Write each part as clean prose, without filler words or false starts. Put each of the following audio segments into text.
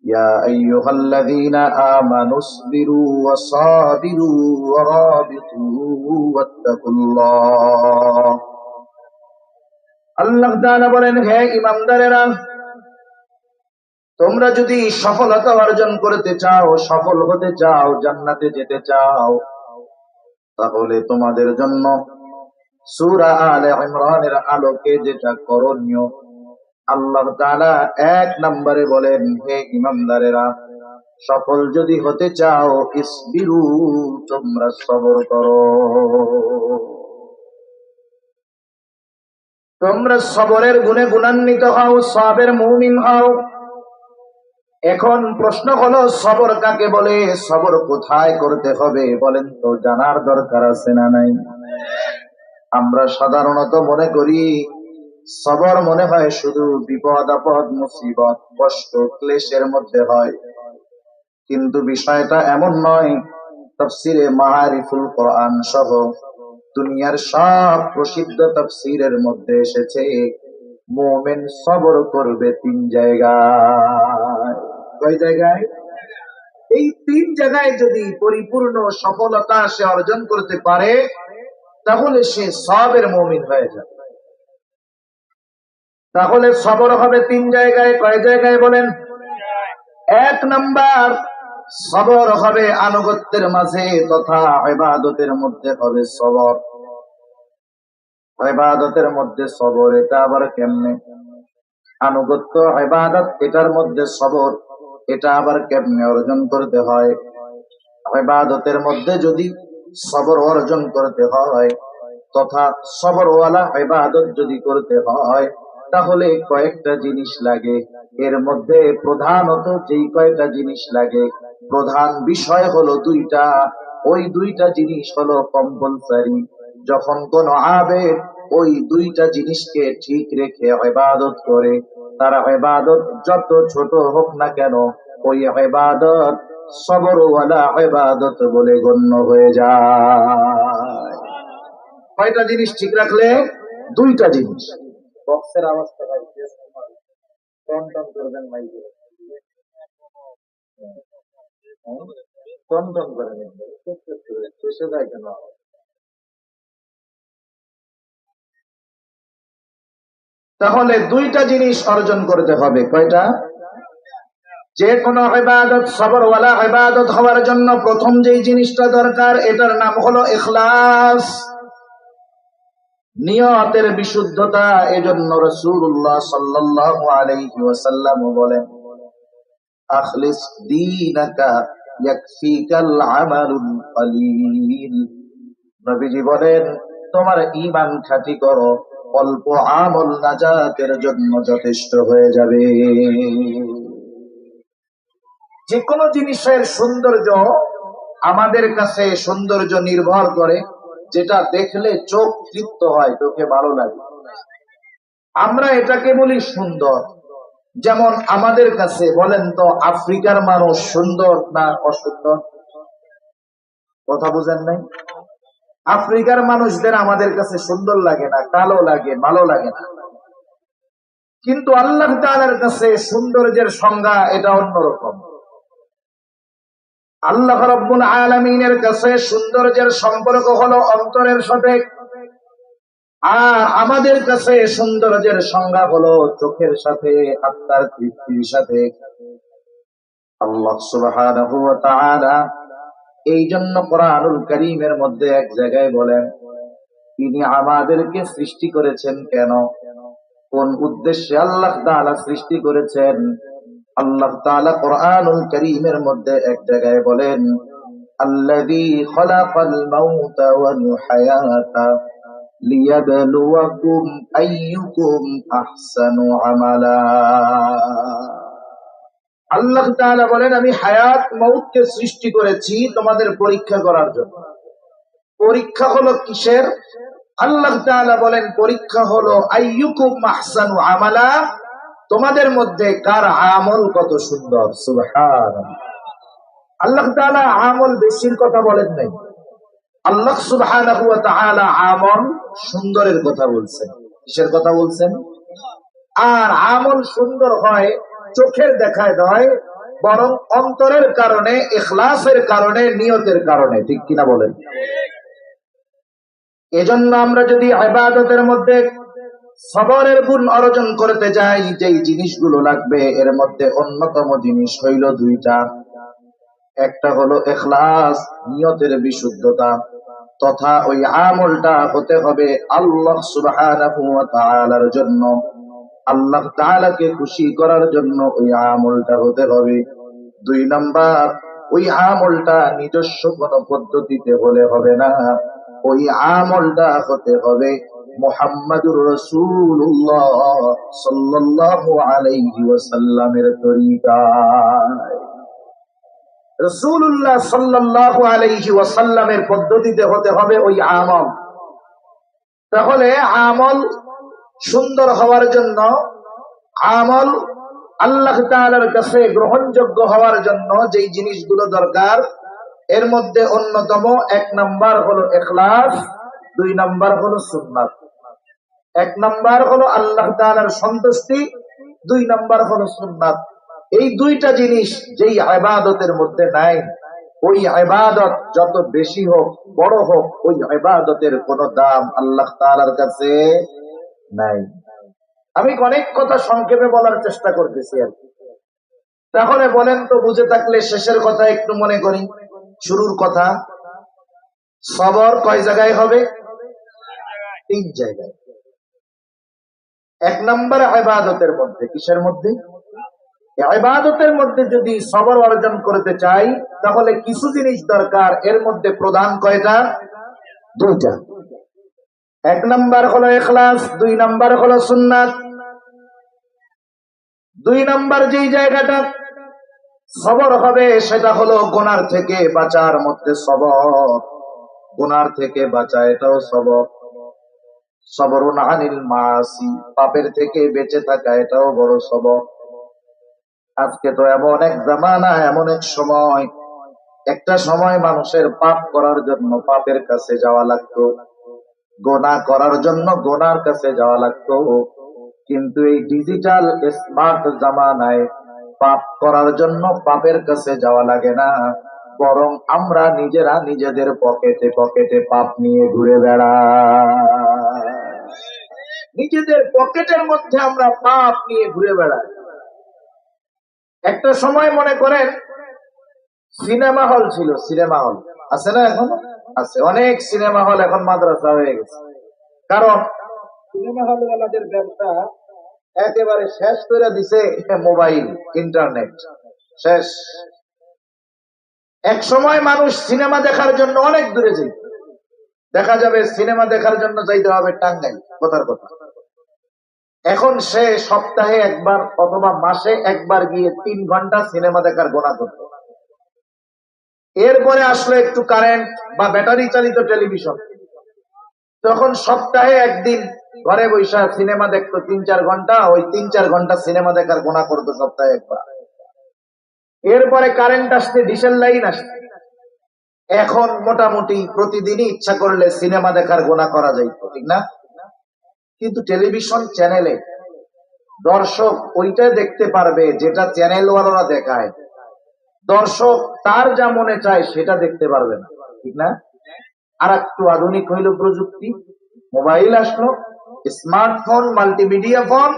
يا أيها الذين آمنوا اصبروا وصابروا ورابطوا واتقوا الله আল্লাহ তাআলা বলেন, হে ঈমানদারেরা, তোমরা যদি সফলতা অর্জন করতে চাও, সফল হতে চাও, জান্নাতে যেতে চাও, তাহলে তোমাদের জন্য সূরা আলে ইমরানের আলোকে যেটা করণীয়, আল্লাহ তাআলা 1 নম্বরে বলেন, হে ঈমানদারেরা, সফল যদি হতে চাও, ইসবিরু, তোমরা সবর করো, তোমরা সবরের গুণে গুণান্বিত হও, সাবের মুমিন হও। এখন প্রশ্ন হলো, সবর কাকে বলে, সবর কোথায় করতে হবে বলেন তো? জানার দরকার আছে না নাই? আমরা সাধারণত মনে করি সবর মনে হয় শুধু বিপদ আপদ, মুসিবত, কষ্ট, ক্লেশের মধ্যে হয়, কিন্তু বিষয়টা এমন নয়। তাফসিরে মাআরিফুল কোরআন সহ দুনিয়ার সব প্রসিদ্ধ তাফসিরের মধ্যে এসেছে, মুমিন সবর করবে 3 জায়গায়। কয় জায়গায়? এই 3 জায়গায় যদি পরিপূর্ণ সফলতা সে অর্জন করতে পারে, তাহলে সে সবের মুমিন হয়ে যাবে। তাহলে সবর হবে 3 জায়গায়। কয় জায়গায় বলেন? 1 নাম্বার, সবর হবে আনুগত্যের মাঝে তথা ইবাদতের মধ্যে হবে সবর। ইবাদতের মধ্যে সবর, এটা আবার কেমনে? আনুগত্য, ইবাদত, এটার মধ্যে সবর, এটা আবার কেমনে অর্জন করতে হয়? ইবাদতের মধ্যে যদি সবর অর্জন করতে হয় তথা সবরওয়ালা ইবাদত যদি করতে হয়, তাহলে কয়েকটা জিনিস লাগে। এর মধ্যে প্রধানত যেই কয়েকটা জিনিস লাগে, প্রধান বিষয় হলো 2টা। ওই 2টা জিনিস হলো কম্পালসারি। যখন কোন আবেদ ওই 2টা জিনিসকে ঠিক রেখে ইবাদত করে, তার ইবাদত যত ছোট হোক না কেন, ওই ইবাদত সবরওয়ালা ইবাদত বলে গণ্য হয়ে যায়। কয়টা জিনিস ঠিক রাখলে? 2টা জিনিস। বক্সের আওয়াজটা ভাই টন টন করবেন, মাইকে টন টন করেন, শেষে যায় কেন? তাহলে 2টা জিনিস অর্জন করতে হবে। কয়টা? যে কোনো ইবাদত, সবরওয়ালা ইবাদত হওয়ার জন্য প্রথম যেই জিনিসটা দরকার, এটার নাম হলো ইখলাস, নিয়তের বিশুদ্ধতা। এজন্য রাসূলুল্লাহ সাল্লাল্লাহু আলাইহি ওয়াসাল্লাম বলেন, আখলিস দীনাকা ইয়াকফিকাল আমালুল কলিল। নবীজি বলেন, তোমার ঈমান খাঁটি করো, অল্প আমল নাজাতের জন্য যথেষ্ট হয়ে যাবে। যে কোনো জিনিসের সৌন্দর্য, আমাদের কাছে সৌন্দর্য নির্ভর করে যেটা দেখলে চোখ তৃপ্ত হয়, চোখে ভালো লাগে, আমরা এটাকে বলি সুন্দর। যেমন আমাদের কাছে বলেন তো, আফ্রিকার মানুষ সুন্দর না অসুন্দর? কথা বুঝেন নাই? আফ্রিকার মানুষদের আমাদের কাছে সুন্দর লাগে না, কালো লাগে, ভালো লাগে না। কিন্তু আল্লাহ তাআলার কাছে সৌন্দর্যের সংজ্ঞা এটা অন্যরকম। আল্লাহ রাব্বুল আলামিনের কাছে সৌন্দর্যের সম্পর্ক হলো অন্তরের সাথে, আর আমাদের কাছে সৌন্দর্যের সংজ্ঞা হলো চোখের সাথে, আত্মার তৃপ্তির সাথে। আল্লাহ সুবহানাহু ওয়া তাআলা এই জন্য কোরআনুল কারীমের মধ্যে এক জায়গায় বলেন, তিনি আমাদেরকে সৃষ্টি করেছেন কেন, কোন উদ্দেশ্যে আল্লাহ তাআলা সৃষ্টি করেছেন। আল্লাহ তাআলা কোরআনুল কারীমের মধ্যে এক জায়গায় বলেন, আল্লাযী খালাকাল মাউতা ওয়াল হায়াতা লিয়াবলুয়াকুম আইয়ুকুম আহসানু আমালা। আল্লাহ তাআলা বলেন, আমি হায়াত মউতকে সৃষ্টি করেছি তোমাদের পরীক্ষা করার জন্য। পরীক্ষা হলো কিসের? আল্লাহ তাআলা বলেন, পরীক্ষা হলো আইয়ুকুম আহসানু আমালা, তোমাদের মধ্যে কার আমল কত সুন্দর। সুবহানাল্লাহ। আল্লাহ তাআলা আমল বেশির কথা বলেন নাই, আল্লাহ সুবহানাহু ওয়া তাআলা আমল সুন্দরের কথা বলছেন। কিসের কথা বলছেন? আর আমল সুন্দর হয় চোখের দেখায় নয়, বরং অন্তরের কারণে, ইখলাসের কারণে, নিয়তের কারণে। ঠিক কিনা বলেন? এজন্য আমরা যদি ইবাদতের মধ্যে সবরের গুণ অর্জন করতে যাই, যেই জিনিসগুলো লাগবে এর মধ্যে অন্যতম জিনিস হইল দুইটা। একটা হলো ইখলাস, নিয়তের বিশুদ্ধতা, তথা ওই আমলটা হতে হবে আল্লাহ সুবহানাহু ওয়া তাআলার জন্য, আল্লাহ তাআলাকে খুশি করার জন্য ওই আমলটা হতে হবে। দুই নাম্বার, ওই আমলটা নিজস্ব কোনো পদ্ধতিতে হলে হবে না, ওই আমলটা হতে হবে মুহাম্মাদুর রাসূলুল্লাহ সাল্লাল্লাহু আলাইহি ওয়াসাল্লামের তরিকায়। রাসূলুল্লাহ সাল্লাল্লাহু আলাইহি ওয়াসাল্লামের পদ্ধতিতে হতে হবে ওই আমল। তাহলে আমল সুন্দর হওয়ার জন্য, আমল আল্লাহ তাআলার কাছে গ্রহণযোগ্য হওয়ার জন্য যেই জিনিসগুলো দরকার, এর মধ্যে অন্যতম এক নাম্বার হলো ইখলাস, দুই নাম্বার হলো সুন্নাত। এক নাম্বার হলো আল্লাহ তাআলার সন্তুষ্টি, দুই নাম্বার হলো সুন্নাত। এই দুইটা জিনিস যেই ইবাদতের মধ্যে নাই, ওই ইবাদত যত বেশি হোক, বড় হোক, ওই ইবাদতের কোনো দাম আল্লাহ তাআলার কাছে নাই। আমি অনেক কথা সংক্ষেপে বলার চেষ্টা করতেছি আর কি। তাহলে বলেন তো, বুঝে থাকলে শেষের কথা একটু মনে করি। শুরুর কথা, সবর কয় জায়গায় হবে? তিন জায়গায়। এক নম্বর ইবাদতের মধ্যে। কিসের মধ্যে? ইবাদতের মধ্যে যদি সবর অর্জন করতে চাই, তাহলে কিছু জিনিস দরকার। এর মধ্যে প্রধান কয়টা? দুইটা। এক নাম্বার হলো ইখলাস, দুই নাম্বার হলো সুন্নাত। দুই নাম্বার যেই জায়গাটা সবর হবে, সেটা হলো গুনার থেকে বাঁচার মধ্যে সবর। গুনার থেকে বাঁচা, এটাও সবর। সবরুন আনিল মাসি, পাপের থেকে বেঁচে থাকা, এটাও বড় সবর। আজকে তো এমন এক জামানা, এমন এক সময়, একটা সময় মানুষের পাপ করার জন্য পাপের কাছে যাওয়া লাগতো, গোনাহ করার জন্য গোনার কাছে যাওয়া লাগতো। কিন্তু এই ডিজিটাল স্মার্ট জামানায় পাপ করার জন্য পাপের কাছে যাওয়া লাগে না, বরং আমরা নিজেরা নিজেদের পকেটে পকেটে পাপ নিয়ে ঘুরে বেড়াই। নিজেদের পকেটের মধ্যে আমরা পাপ নিয়ে ঘুরে বেড়াই। একটা সময় মনে করেন সিনেমা হল ছিল, সিনেমা হল আছে না? এখন আছে অনেক সিনেমা হল, এখন মাদ্রাসা হয়ে গেছে। কারণ সিনেমা হল ওয়ালাদের ব্যবসা একেবারে শেষ করে দিছে মোবাইল, ইন্টারনেট শেষ। এক সময় মানুষ সিনেমা দেখার জন্য অনেক দূরে যেত। দেখা যাবে সিনেমা দেখার জন্য যাইতে হবে টাঙ্গাইল, কথার কথা। এখন সে সপ্তাহে একবার অথবা মাসে একবার গিয়ে 3 ঘন্টা সিনেমা দেখার গোনা করত। এরপরে আসলো একটু কারেন্ট বা ব্যাটারি চালিত টেলিভিশন, তখন সপ্তাহে একদিন ঘরে বৈশা সিনেমা দেখতো 3-4 ঘন্টা, ওই 3-4 ঘন্টা সিনেমা দেখার গোনা করতো সপ্তাহে একবার। এরপরে কারেন্ট আসতে, ডিশেল লাইন আসছে, এখন মোটামুটি প্রতিদিনই ইচ্ছা করলে সিনেমা দেখার গোনা করা যাইত, ঠিক না? কিন্তু টেলিভিশন চ্যানেলে দর্শক ওইটা দেখতে পারবে যেটা চ্যানেল ওয়ালারা দেখায়। দর্শক তার যা মনে চায় সেটা দেখতে পারবে না, ঠিক না? আর একটু আধুনিক হইল প্রযুক্তি, মোবাইল আসলো, স্মার্টফোন, মাল্টিমিডিয়া ফোন,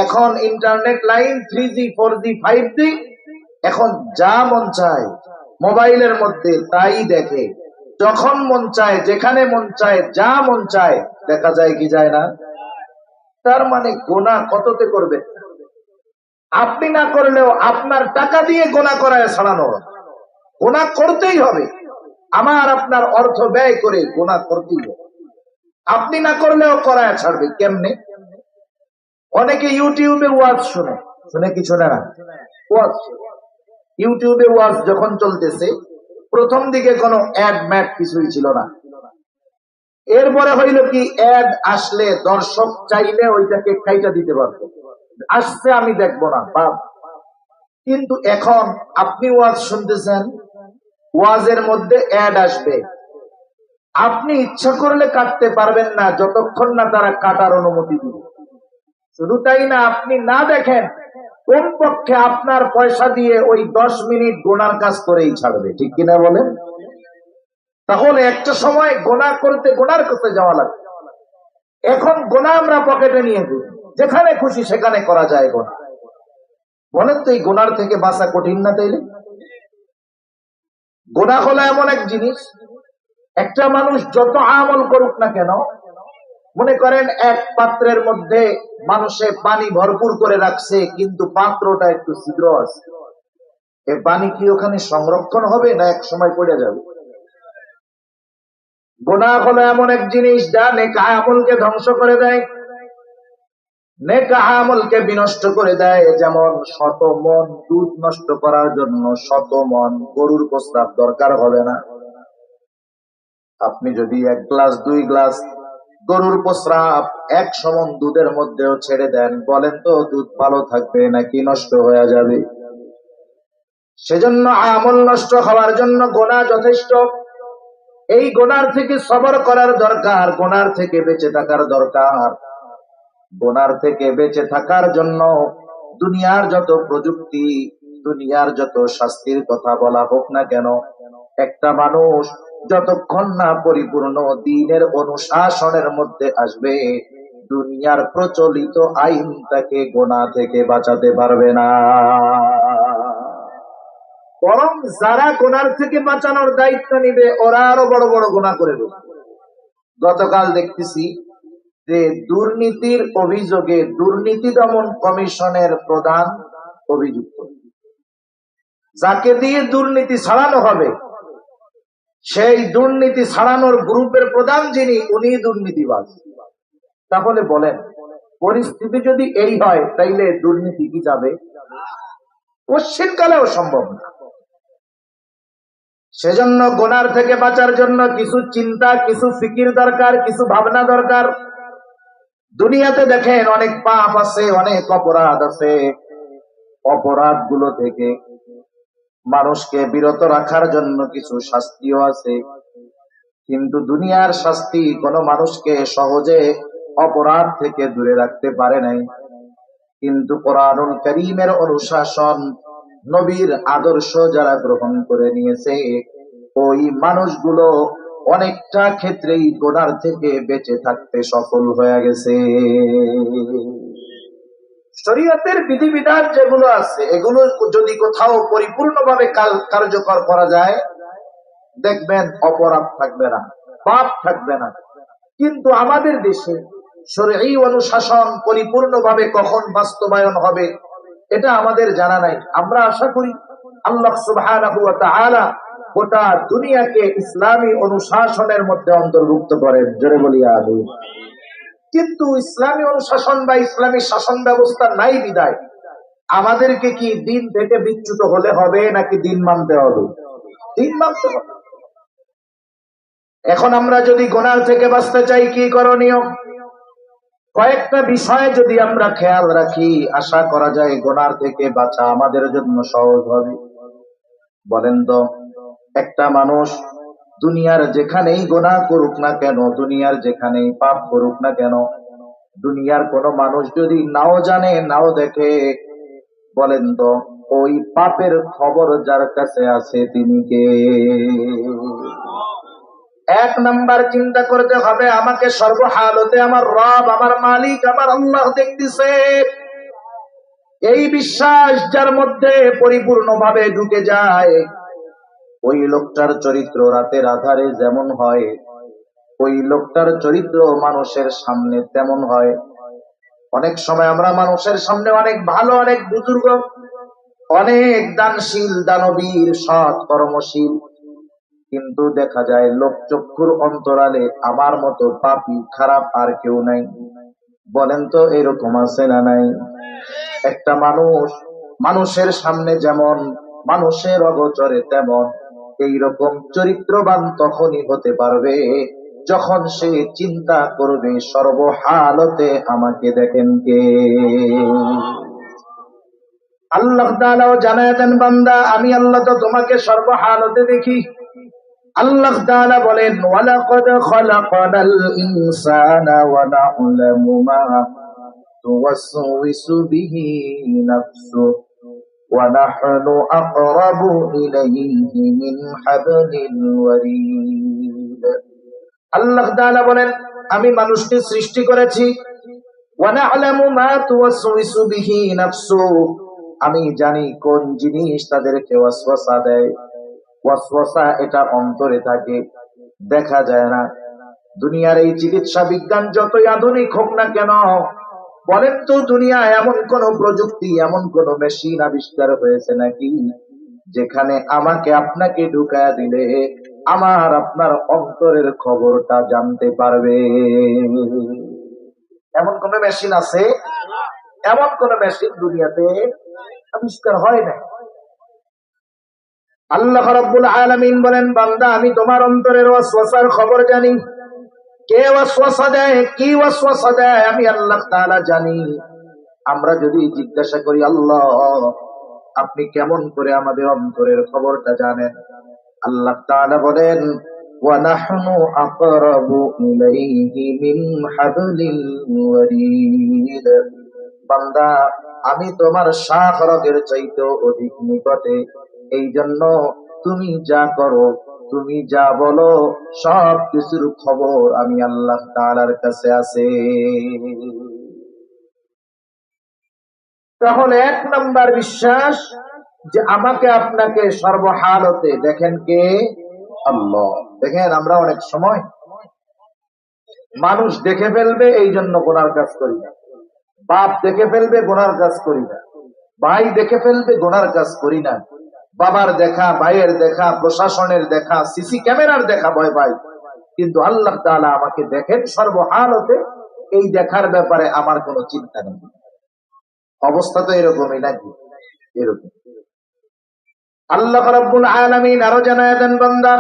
এখন internet line 3G 4G 5G, এখন যা মন চায় মোবাইলের মধ্যে তাই দেখে, যখন মন চায়, যেখানে মন চায়, যা মন চায় দেখা যায়, কি যায় না? তার মানে গোনা কততে করবে? আপনি না করলেও আপনার টাকা দিয়ে গোনা করায় ছাড়ানো, গোনা করতেই হবে। আমার আপনার অর্থ ব্যয় করে গোনা করতেই হবে। আপনি না করলেও করায় ছাড়বে। কেমনে? অনেকে ইউটিউবে ওয়াজ শুনে, শুনে কি শুনে না? ওয়াজ, ইউটিউবে ওয়াজ যখন চলতেছে, প্রথম দিকে কোনো অ্যাড ম্যাড কিছুই ছিল না। এরপরে হইল কি, অ্যাড আসলে দর্শক চাইলে ওইটাকে খাইটা দিতে পারতো, আসছে আমি দেখবো না বাপ। কিন্তু এখন আপনি ওয়াজ শুনতেছেন, ওয়াজের মধ্যে অ্যাড আসবে, আপনি ইচ্ছা করলে কাটতে পারবেন না যতক্ষণ না তারা কাটার অনুমতি দিবে। শুধু তাই না, আপনি না দেখেন কমপক্ষে আপনার পয়সা দিয়ে ওই 10 মিনিট গোনার কাজ করেই ছাড়বে, ঠিক কিনা বলেন? তাহলে একটা সময় গোনা করতে গোনার কাছে যাওয়া লাগবে। এখন গোনা আমরা পকেটে নিয়ে ঘুরি, যেখানে খুশি সেখানে করা যায় গোনা। বলেন তো এই গোনার থেকে বাঁচা কঠিন না? তাইলে গোনা হলো এমন এক জিনিস, একটা মানুষ যত আমল করুক না কেন, মনে করেন এক পাত্রের মধ্যে মানুষে পানি ভরপুর করে রাখছে, কিন্তু পাত্রটা একটু ছিদ্র আছে, এই পানি কি ওখানে সংরক্ষণ হবে না এক সময় পড়ে যাবে? গুনাহ হলো এমন এক জিনিস যা নেক আমলকে ধ্বংস করে দেয়, নেক আমলকে বিনষ্ট করে দেয়। যেমন শত মন দুধ নষ্ট করার জন্য শত মন গরুর প্রস্রাব দরকার হবে না। আপনি যদি 1 গ্লাস 2 গ্লাস গরুর প্রস্রাব 100 মন দুধের মধ্যেও ছেড়ে দেন, বলেন তো দুধ ভালো থাকবে নাকি নষ্ট হয়ে যাবে? সেজন্য আমল নষ্ট হওয়ার জন্য গুনাহ যথেষ্ট। এই গুনার থেকে সবর করার দরকার, গুনার থেকে বেঁচে থাকার দরকার। গুনার থেকে বেঁচে থাকার জন্য দুনিয়ার যত প্রযুক্তি, দুনিয়ার যত শাস্তির কথা বলা হোক না কেন, একটা মানুষ যতক্ষণ না পরিপূর্ণ দ্বীনের অনুশাসনের মধ্যে আসবে, দুনিয়ার প্রচলিত আইন তাকে গুনাহ থেকে বাঁচাতে পারবে না। বরং যারা গুনার থেকে বাঁচানোর দায়িত্ব নিবে ওরা আরো বড় বড় গুনাহ করে দেবে। গতকাল দেখতেছি যে দুর্নীতির অভিযোগে দুর্নীতি দমন কমিশনের প্রধান অভিযুক্ত, যাকে দিয়ে দুর্নীতি ছাড়ানো হবে, সেই দুর্নীতি ছাড়ানোর গ্রুপের প্রধান যিনি, উনি দুর্নীতিবাজ। তাহলে বলেন পরিস্থিতি যদি এই হয়, তাইলে দুর্নীতি কি যাবে? পশ্চিমকালেও সম্ভব না। সেজন্য গুনার থেকে বাঁচার জন্য কিছু চিন্তা, কিছু ফিকির দরকার, কিছু ভাবনা দরকার। দুনিয়াতে দেখেন অনেক পাপ আছে, অনেক অপরাধ আছে। অপরাধ গুলো থেকে মানুষকে বিরত রাখার জন্য কিছু শাস্তিও আছে, কিন্তু দুনিয়ার শাস্তি কোনো মানুষকে সহজে অপরাধ থেকে দূরে রাখতে পারে নাই। কিন্তু কোরআনুল কারীমের অনুশাসন, নবীর আদর্শ যারা গ্রহণ করে নিয়েছে, ওই মানুষগুলো অনেকটা ক্ষেত্রেই গুনার থেকে বেঁচে থাকতে সফল হয়ে গেছে। শরীয়তের বিধিবিধান যেগুলো আছে, এগুলো যদি কোথাও পরিপূর্ণভাবে কার্যকর করা যায়, দেখবেন অপরাধ থাকবে না, পাপ থাকবে না। কিন্তু আমাদের দেশে শরঈ অনুশাসন পরিপূর্ণভাবে কখন বাস্তবায়ন হবে এটা আমাদের জানা নাই। আমরা আশা করি আল্লাহ সুবহানাহু ওয়া তাআলা গোটা দুনিয়াকে ইসলামী অনুশাসনের মধ্যে অন্তর্ভুক্ত করেন, জোরে বলি আমিন। কিন্তু ইসলামী অনুশাসন বা ইসলামী শাসন ব্যবস্থা নাই বিদায় আমাদেরকে কি দিন থেকে বিচ্যুত হলে হবে নাকি দিন মানতে হবে? দিন মানতে হবে। এখন আমরা যদি গুনাহ থেকে বাঁচতে চাই, কি করণীয়? কয়েকটা বিষয় যদি আমরা খেয়াল রাখি, আশা করা যায় গুনাহ থেকে বাঁচা আমাদের জন্য সহজ হবে। বলেন তো, একটা মানুষ দুনিয়ার যেখানেই গুনাহ করুক না কেন, দুনিয়ার যেখানেই পাপ করুক না কেন, দুনিয়ার কোন মানুষ যদি নাও জানে নাও দেখে, বলেন তো ওই পাপের খবর যার কাছে আছে তিনি কে? 1 নাম্বার চিন্তা করতে হবে, আমাকে সর্বহালতে আমার রব, আমার মালিক, আমার আল্লাহ দেখতেছে। এই বিশ্বাস যার মধ্যে পরিপূর্ণভাবে ঢুকে যায়, ওই লোকটার চরিত্র রাতের আধারে যেমন হয়, ওই লোকটার চরিত্র মানুষের সামনে তেমন হয়। অনেক সময় আমরা মানুষের সামনে অনেক ভালো, অনেক বুজুর্গ, অনেক দানশীল, দানবীর, সৎ, কর্মশীল, কিন্তু দেখা যায় লোকচক্ষুর অন্তরালে আমার মতো পাপী, খারাপ আর কেউ নাই। বলেন তো এরকম আছে না নাই? একটা মানুষ মানুষের সামনে যেমন, মানুষের অগোচরে তেমন, এইরকম চরিত্রবান তখনই হতে পারবে যখন সে চিন্তা করবে সর্বহালতে আমাকে দেখেন কে। আল্লাহ তাআলাও জানায় দেন, বান্দা আমি আল্লাহ তো তোমাকে সর্বহালতে দেখি। আল্লাহ তাআলা বলেন, ওয়ালাকাদ খালাকানাল ইনসানা ওয়া না'লামু মা توسوس به نفسه ونحن أقرب إليه من حبل الوريد আল্লাহ তাআলা বলেন আমি মানুষকে সৃষ্টি করেছি ওয়ানা'লামু মা তুওয়াসওয়িসু বিহি নাফসু আমি জানি কোন জিনিস তাদেরকে ওয়াসওয়াসা দেয় ওয়াসওয়াসা এটা অন্তরে থাকে দেখা যায় না দুনিয়ার এই চিকিৎসা বিজ্ঞান যতই আধুনিক হোক না কেন বলেন তো দুনিয়ায় এমন কোন প্রযুক্তি এমন কোন মেশিন আবিষ্কার হয়েছে নাকি যেখানে আমাকে আপনাকে ঢুকায়া দিলে আমার আপনার অন্তরের খবরটা জানতে পারবে এমন কোন মেশিন আছে এমন কোন মেশিন দুনিয়াতে আবিষ্কার হয় না আল্লাহ রাব্বুল আলামিন বলেন বান্দা আমি তোমার অন্তরের ওয়াসওয়াসার খবর জানি কে ওয়াসওয়াসা দেয় কি ওয়াসওয়াসা দেয় আমি আল্লাহ তাআলা জানি আমরা যদি জিজ্ঞাসা করি আল্লাহ আপনি কেমন করে আমাদের অন্তরের খবরটা জানেন আল্লাহ তাআলা বলেন ওয়া নাহনু আকরাবু ইলাইহি মিন হাবলিল ওয়ারিদ বান্দা আমি তোমার শাখ রগের চাইতেও অধিক নিকটে এই জন্য তুমি যা করো তুমি যা বলো সব কিছুর খবর আমি আল্লাহ তাআলার কাছে আছে তাহলে এক নাম্বার বিশ্বাস যে আমাকে আপনাকে সর্বহালতে দেখেন কে আল্লাহ দেখেন আমরা অনেক সময় মানুষ দেখে ফেলবে এই জন্য গুনার কাজ করি না বাপ দেখে ফেলবে গুনার কাজ করি না ভাই দেখে ফেলবে গুনার কাজ করি না বাবার দেখা ভাইয়ের দেখা প্রশাসনের দেখা সিসি ক্যামেরার দেখা ভয় পাই কিন্তু আল্লাহ তাআলা আমাকে দেখেন সর্বহালতে এই দেখার ব্যাপারে আমার কোনো চিন্তা নেই অবস্থা তো এরকমই নাকি এরকম আল্লাহ রাব্বুল আলামিন আরো জানায় দেন বান্দা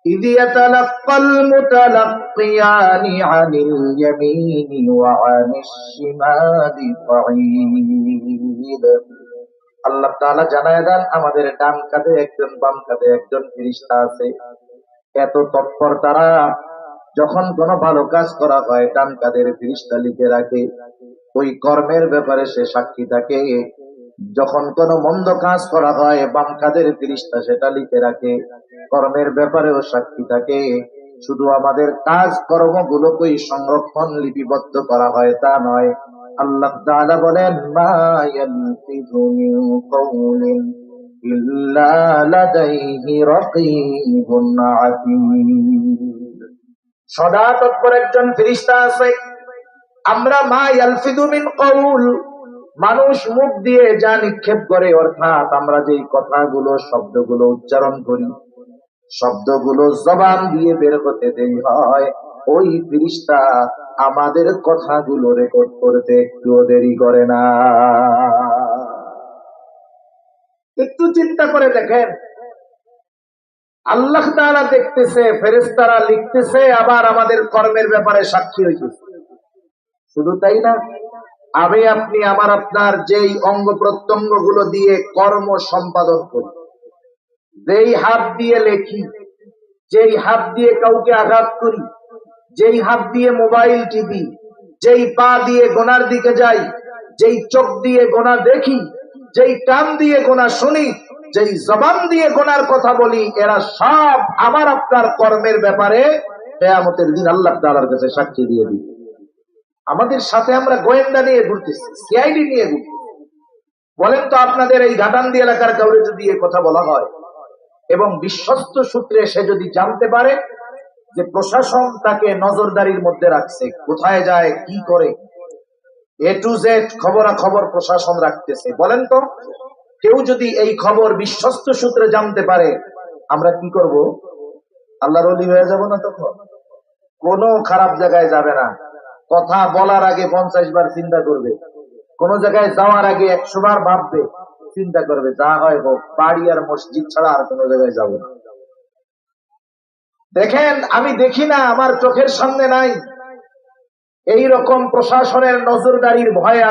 ইয ইয়াতালাক্কাল মুতালাক্কিয়ানি আনিল ইয়ামিনি ওয়া আনিশ শিমালি কাঈদ আল্লাহ তাআলা জানায় দেন আমাদের ডান কাঁধে একজন বাম কাঁধে একজন ফেরেশতা আছে এত তৎপর তারা যখন কোনো ভালো কাজ করা হয় ডান কাঁধের ফেরেশতা লিখে রাখে ওই কর্মের ব্যাপারে সে সাক্ষী থাকে যখন কোনো মন্দ কাজ করা হয় বাম কাঁধের ফেরেশতা সেটা লিখে রাখে কর্মের ব্যাপারেও সাক্ষী থাকে শুধু আমাদের কাজ কর্মগুলোকেই সংরক্ষণ লিপিবদ্ধ করা হয় তা নয় আল্লাহ তাআলা বলেন মা ইয়ালফিযু মিন কাওলিন ইল্লা লাদাইহি রাকীবুন আতীদ সদা তৎপর একজন ফেরেশতা আছে আমরা মা ইয়ালফিযু মিন কাওল মানুষ মুখ দিয়ে যা নিক্ষেপ করে অর্থাৎ আমরা যে কথাগুলো শব্দগুলো উচ্চারণ করি শব্দগুলো জবান দিয়ে বের হতে দেরি হয় ওই ফেরেশতা আমাদের কথাগুলো রেকর্ড করতে একটুও দেরি করে না একটু চিন্তা করে দেখেন আল্লাহ তাআলা দেখতেছে ফেরেশতারা লিখতেছে আবার আমাদের কর্মের ব্যাপারে সাক্ষী হইছে শুধু তাই না আমি আপনি আমার আপনার যেই অঙ্গ প্রত্যঙ্গ গুলো দিয়ে কর্ম সম্পাদন করি যেই হাত দিয়ে লেখি যেই হাত দিয়ে কাউকে আঘাত করি যেই হাত দিয়ে মোবাইল টিপি যেই পা দিয়ে গোনার দিকে যাই যেই চোখ দিয়ে গোনা দেখি যেই কান দিয়ে গোনা শুনি যেই জবান দিয়ে গোনার কথা বলি এরা সব আমার আপনার কর্মের ব্যাপারে কিয়ামতের দিন আল্লাহ তাআলার কাছে সাক্ষী দিয়ে দিবে আমাদের সাথে আমরা গোয়েন্দা নিয়ে ঘুরতেছি সিআইডি নিয়ে ঘুরতেছি বলেন তো আপনাদের এই ঘাটান্দি এলাকার কাউরে যদি এই কথা বলা হয় এবং বিশ্বস্ত সূত্রে সে যদি জানতে পারে যে প্রশাসন তাকে নজরদারির মধ্যে রাখছে কোথায় যায় কি করে এ টু জেড খবরাখবর প্রশাসন রাখতেছে বলেন তো কেউ যদি এই খবর বিশ্বস্ত সূত্রে জানতে পারে আমরা কি করব আল্লাহর ওলি হয়ে যাব না তখন কোনো খারাপ জায়গায় যাবে না কথা বলার আগে 50 বার চিন্তা করবে কোন জায়গায় যাওয়ার আগে 100 বার ভাববে চিন্তা করবে যা হয় হোক বাড়ি আর মসজিদ ছাড়া আর কোনো জায়গায় যাব না দেখেন আমি দেখি না আমার চোখের সামনে নাই এই রকম প্রশাসনের নজরদারির ভয়ে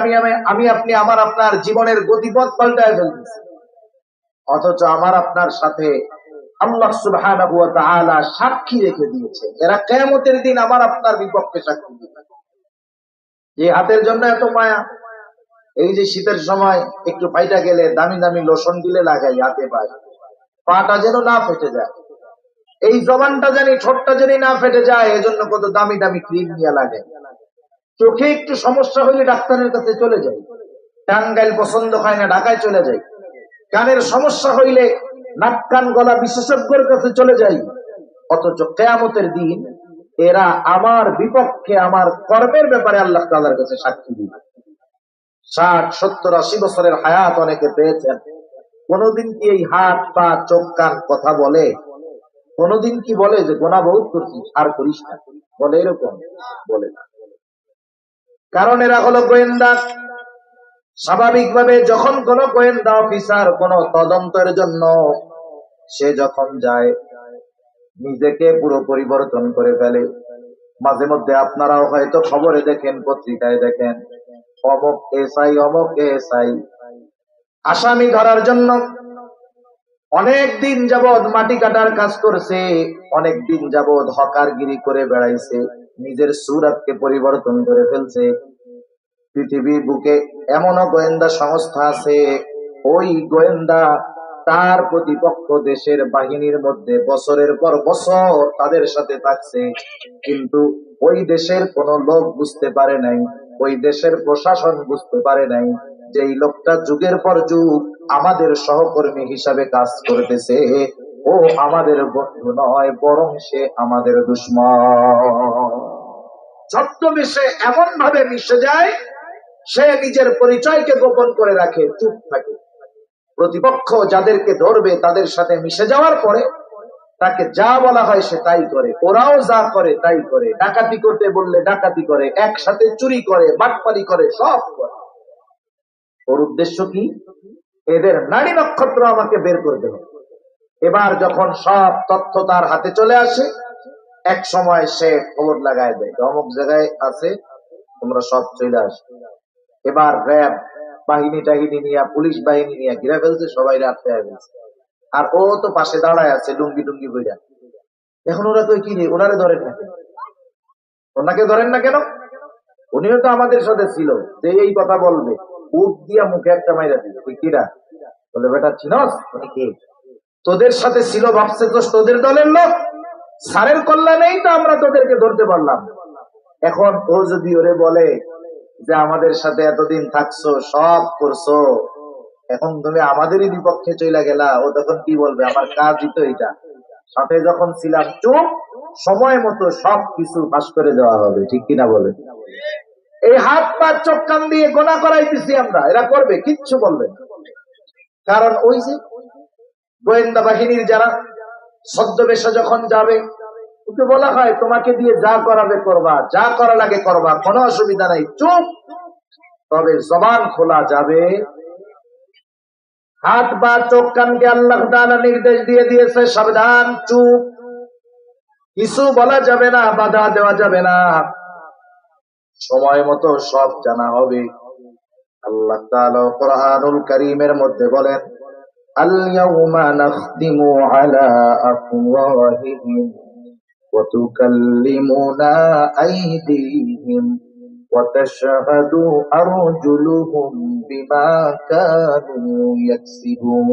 আমি আপনি আমার আপনার জীবনের গতিপথ পাল্টায় ফেলতেছি অথচ আমার আপনার সাথে আল্লাহ সুবহানাহু ওয়া তাআলা সাক্ষী রেখে দিয়েছে এরা কিয়ামতের দিন আমার আপনার বিপক্ষে সাক্ষী দিবে এই হাতের জন্য এত মায়া। এই যে শীতের সময় একটু ফাইটা গেলে দামি দামি লোশন দিলে লাগাই হাতে পায়, পাটা যেন না ফেটে যায়, এই জবানটা জানি ঠোঁটটা জানি না ফেটে যায়, এজন্য কত দামি দামি ক্রিম নিয়ে লাগে। চোখে একটু সমস্যা হলে ডাক্তারের কাছে চলে যায়, টাঙ্গাইল পছন্দ হয় না ঢাকায় চলে যায়। কানের সমস্যা হইলে নাক কান গলা বিশেষজ্ঞের কাছে চলে যাই। অথচ কিয়ামতের দিন এরা আমার বিপক্ষে আমার কর্মের ব্যাপারে আল্লাহ তাআলার কাছে সাক্ষী দিবে। 60, 70, 80 বছরের হায়াত অনেকে পেয়েছেন, কোনদিন কি এই হাত পা চোখ কান কথা বলে? কোনদিন কি বলে যে গোনা বহুত করছিস আর করিস না? বলে এরকম? বলে না। কারণ এরা হলো গোয়েন্দা। স্বাভাবিকভাবে যখন কোন গোয়েন্দা অফিসার কোন তদন্তের জন্য সে যখন যায়, নিজেকে পুরো পরিবর্তন করে ফেলে। মাঝে মধ্যে আপনারাও হয়তো খবরে দেখেন, পত্রিকায় দেখেন, অমুক এসআই অমুক এসআই আসামি ধরার জন্য অনেক দিন যাবৎ মাটি কাটার কাজ করছে, অনেক দিন যাবৎ হকারগিরি করে বেড়াইছে, নিজের সুরাতকে পরিবর্তন করে ফেলছে। পৃথিবীর বুকে এমনও গোয়েন্দা সংস্থা আছে, ওই গোয়েন্দা তার প্রতিপক্ষ দেশের বাহিনীর মধ্যে বছরের পর বছর তাদের সাথে থাকছে, কিন্তু ওই দেশের কোন লোক বুঝতে পারে নাই, ওই দেশের প্রশাসন বুঝতে পারে নাই যে এই লোকটা যুগের পর যুগ আমাদের সহকর্মী হিসাবে কাজ করতেছে, ও আমাদের বন্ধু নয়, বরং সে আমাদের দুশমন। ছদ্মবেশে এমন ভাবে মিশে যায়, সে নিজের পরিচয়কে গোপন করে রাখে, চুপ থাকে। প্রতিপক্ষ যাদেরকে ধরবে তাদের সাথে মিশে যাওয়ার পরে তাকে যা বলা হয় সে তাই করে, ওরাও যা করে তাই করে। ডাকাতি করতে বললে ডাকাতি করে, একসাথে চুরি করে, বাটপারি করে, সব করে। ওর উদ্দেশ্য কি? এদের নারী নক্ষত্র আমাকে বের করতে হবে। এবার যখন সব তথ্য তার হাতে চলে আসে, এক সময় সে খবর লাগায় দেয়, অমুক জায়গায় আছে, তোমরা সব চলে আসো। এবার র্যাব বাহিনী টাহিনী নিয়ে, পুলিশ বাহিনী নিয়ে ঘিরে ফেলছে, সবাই রাখতে ফেলছে। আর ও তো পাশে দাঁড়ায় আছে লুঙ্গি টুঙ্গি বইরা। এখন ওরা তো কি রে, ওনারে ধরেন না কেন? ওনাকে ধরেন না কেন? উনিও তো আমাদের সাথে ছিল, যে এই কথা বলবে উঠ দিয়া মুখে একটা মাইরা দিল, তুই কিরা? বলে বেটা চিনস উনি কে? তোদের সাথে ছিল ভাবছে তো তোদের দলের লোক, সারের কল্যাণেই তো আমরা তোদেরকে ধরতে পারলাম। এখন ও যদি ওরে বলে যে আমাদের সাথে এতদিন থাকছো, সব করছো, এখন তুমি আমাদেরই বিপক্ষে চলে গেলা, ও তখন কি বলবে? আমার কাজই তো এটা, সাথে যখন ছিলাম চুপ, সময় মতো সব কিছু ফাঁস করে দেওয়া হবে, ঠিক কিনা বলে? এই হাত পা চোখ কান দিয়ে গোনা করাইতেছি আমরা, এরা করবে, কিচ্ছু বলবে না। কারণ ওই যে গোয়েন্দা বাহিনীর যারা ছদ্মবেশে যখন যাবে, ওকে বলা হয় তোমাকে দিয়ে যা করাবে করবা, যা করা লাগে করবা, কোনো অসুবিধা নাই, চুপ। তবে জবান খোলা যাবে। হাত বা চোখ কানকে আল্লাহ তাআলা নির্দেশ দিয়ে দিয়েছে, সাবধান, চুপ, কিছু বলা যাবে না, বাধা দেওয়া যাবে না, সময় মতো সব জানা হবে। আল্লাহ তাআলা কুরআনুল কারীমের মধ্যে বলেন, আল ইয়াউমা নাখতিমু আলা আফওয়াহিহিম ওয়া তুকাল্লিমুনা আইদিহিম ওয়া তাশহাদু আরজুলুহুম বিমা কানু ইয়াকসিবুন।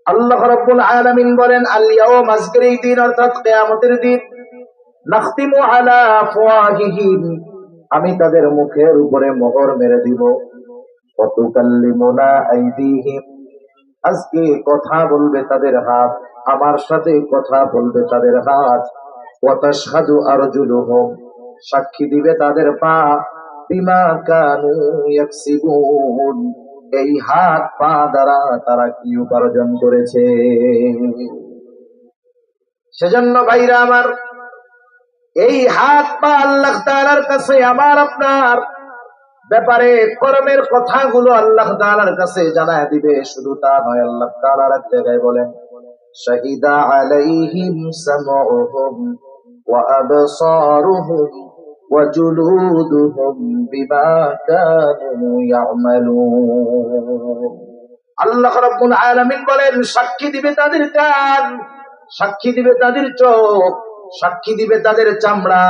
আল্লাহ রাব্বুল আলামিন বলেন, আল ইয়াউম, আজকের এই দিন অর্থাৎ কিয়ামতের দিন, নাখতিমু আলা আফওয়াহিহিম, আমি তাদের মুখের উপরে মোহর মেরে দিব। ওয়া তুকাল্লিমুনা আইদিহিম, আজকে কথা বলবে তাদের হাত, আমার সাথে কথা বলবে তাদের হাত। ওয়া তাশহাদু আরজুলুহুম, সাক্ষী দিবে তাদের পা, বিমা কানু ইয়াকসিবুন, এই হাত পা দ্বারা তারা কি উপার্জন করেছে। সেজন্য ভাইরা আমার, এই হাত পা আল্লাহ তাআলার কাছে আমার আপনার ব্যাপারে কর্মের কথাগুলো আল্লাহ তাআলার কাছে জানায় দিবে। শুধু তা নয়, আল্লাহ তাআলা এক জায়গায় বলেন, শাহিদা আলাইহিম সামউহুম ওয়া আবসারুহুম ওয়া জুলুদুহুম বিমা কানু ইয়ামালুন। আল্লাহ রাব্বুল আলামিন বলেন, সাক্ষী দিবে তাদের কান, সাক্ষী দিবে তাদের চোখ, সাক্ষী দিবে তাদের চামড়া,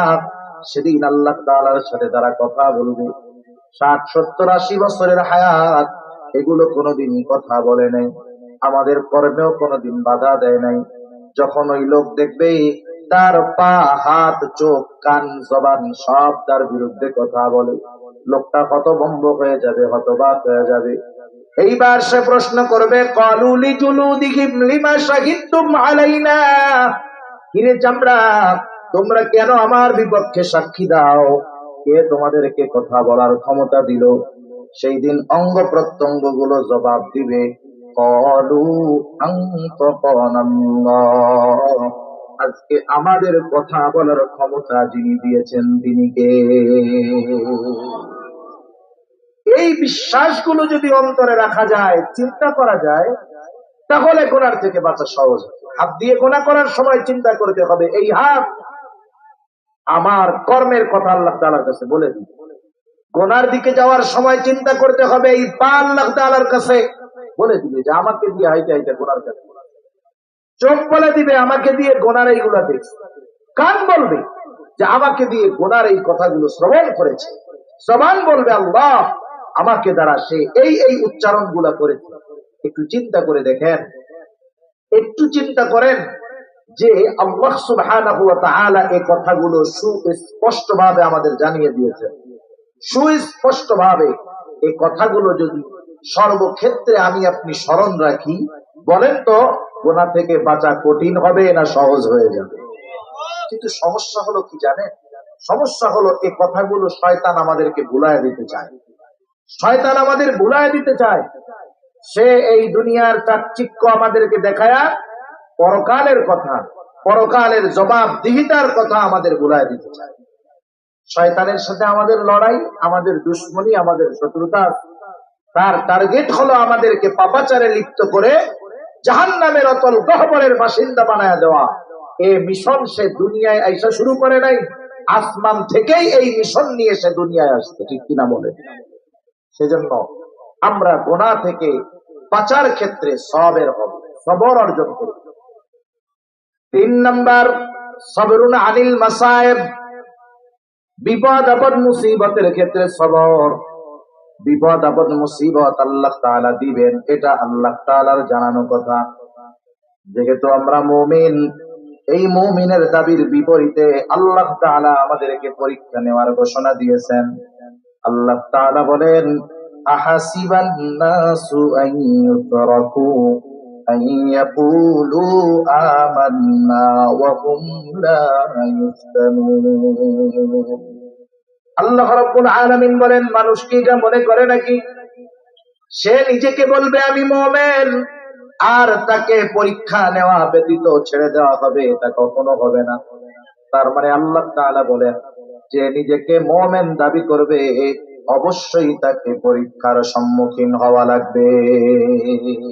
সেদিন আল্লাহ তাআলার সাথে তারা কথা বলবে। 60, 70, 80 বছরের হায়াত, এগুলো কোনোদিনই কথা বলে নাই, আমাদের কর্মেও কোনোদিন বাধা দেয় নাই। যখন ওই লোক দেখবে তার পা, হাত, চোখ, কান, জবান সব তার বিরুদ্ধে কথা বলে, লোকটা হতভম্ব হয়ে যাবে, হতবাক হয়ে যাবে। এইবার সে প্রশ্ন করবে, ক্বালু লিজুলুদিহিম লিমা শাহিদতুম আলাইনা, কিরে চামড়া, তোমরা কেন আমার বিপক্ষে সাক্ষী দাও? কে তোমাদেরকে কথা বলার ক্ষমতা দিল? সেই দিন অঙ্গ প্রত্যঙ্গ গুলো জবাব দিবে, ক্বালু আনতাকানাল্লাহ, আজকে আমাদের কথা বলার ক্ষমতা যিনি দিয়েছেন তিনি কে? এই বিশ্বাসগুলো যদি অন্তরে রাখা যায়, চিন্তা করা যায়, তাহলে গোনার থেকে বাঁচা সহজ। হাত দিয়ে গোনা করার সময় চিন্তা করতে হবে, এই হাত আমার কর্মের কথা আল্লাহ তাআলার কাছে বলে দিই। গোনার দিকে যাওয়ার সময় চিন্তা করতে হবে, এই পা আল্লাহ তাআলার কাছে বলে দিবে যে আমাকে দিয়ে হাইতে হাইতে গোনার কাছে। চোখ বলে দিবে আমাকে দিয়ে গোনার এইগুলা দেখছে। কান বলবে যে আমাকে দিয়ে গোনার এই কথাগুলো শ্রবণ করেছে। জবান বলবে আল্লাহ আমাকে দ্বারা সে এই এই উচ্চারণ গুলা করেছে। একটু চিন্তা করে দেখেন, একটু চিন্তা করেন যে আল্লাহ সুবহানাহু ওয়া তাআলা এই কথাগুলো সুস্পষ্ট ভাবে আমাদের জানিয়ে দিয়েছেন। সুস্পষ্ট ভাবে এই কথাগুলো যদি সর্বক্ষেত্রে আমি আপনি স্মরণ রাখি, বলেন তো গোনা থেকে বাঁচা কঠিন হবে না সহজ হয়ে যাবে? কিন্তু সমস্যা হলো কি জানেন? সমস্যা হলো এই কথাগুলো শয়তান আমাদেরকে ভুলায় দিতে চায়। শয়তান আমাদের ভুলায় দিতে চায়। সে এই দুনিয়ার চাকচিক্য আমাদেরকে দেখায়া পরকালের কথা, পরকালের জবাবদিহিতার কথা আমাদের ভুলায় দিতে চায়। শয়তানের সাথে আমাদের লড়াই, আমাদের দুশ্মনী, আমাদের শত্রুতা। তার টার্গেট হলো আমাদেরকে পাপাচারে লিপ্ত করে জাহান্নামের অতল গহ্বরের বাসিন্দা বানায়া দেওয়া। এই মিশন সে দুনিয়ায় আইসা শুরু করে নাই, আসমান থেকেই এই মিশন নিয়ে সে দুনিয়ায় আসছে, ঠিক কিনা বলে? সেজন্য আমরা গোনা থেকে বাঁচার ক্ষেত্রে সবর অর্জন করি। 3 নাম্বার, সবরুন আনিল মাসায়েব, বিপদ আপদ মুসিবতের ক্ষেত্রে সবর। বিপদ আপদ মুসিবত আল্লাহ তাআলা দিবেন, এটা আল্লাহ তাআলার জানানো কথা। যেহেতু আমরা মুমিন, এই মুমিনের দাবির বিপরীতে আল্লাহ তাআলা আমাদেরকে পরীক্ষা নেওয়ার ঘোষণা দিয়েছেন। আল্লাহ তাআলা বলেন, আহাসিবান নাসু আন ইউতরাকু আন ইয়াকুলু আমান্না ওয়া হুম লা ইফতানুন। আল্লাহ রাব্বুল আলামিন বলেন, মানুষ কি এটা মনে করে নাকি সে নিজেকে বলবে আমি মুমিন আর তাকে পরীক্ষা নেওয়া ব্যতীত ছেড়ে দেওয়া হবে? তা কখনো হবে না। তার মানে আল্লাহ তাআলা বলেন যে নিজেকে মুমিন দাবি করবে, অবশ্যই তাকে পরীক্ষার সম্মুখীন হওয়া লাগবে।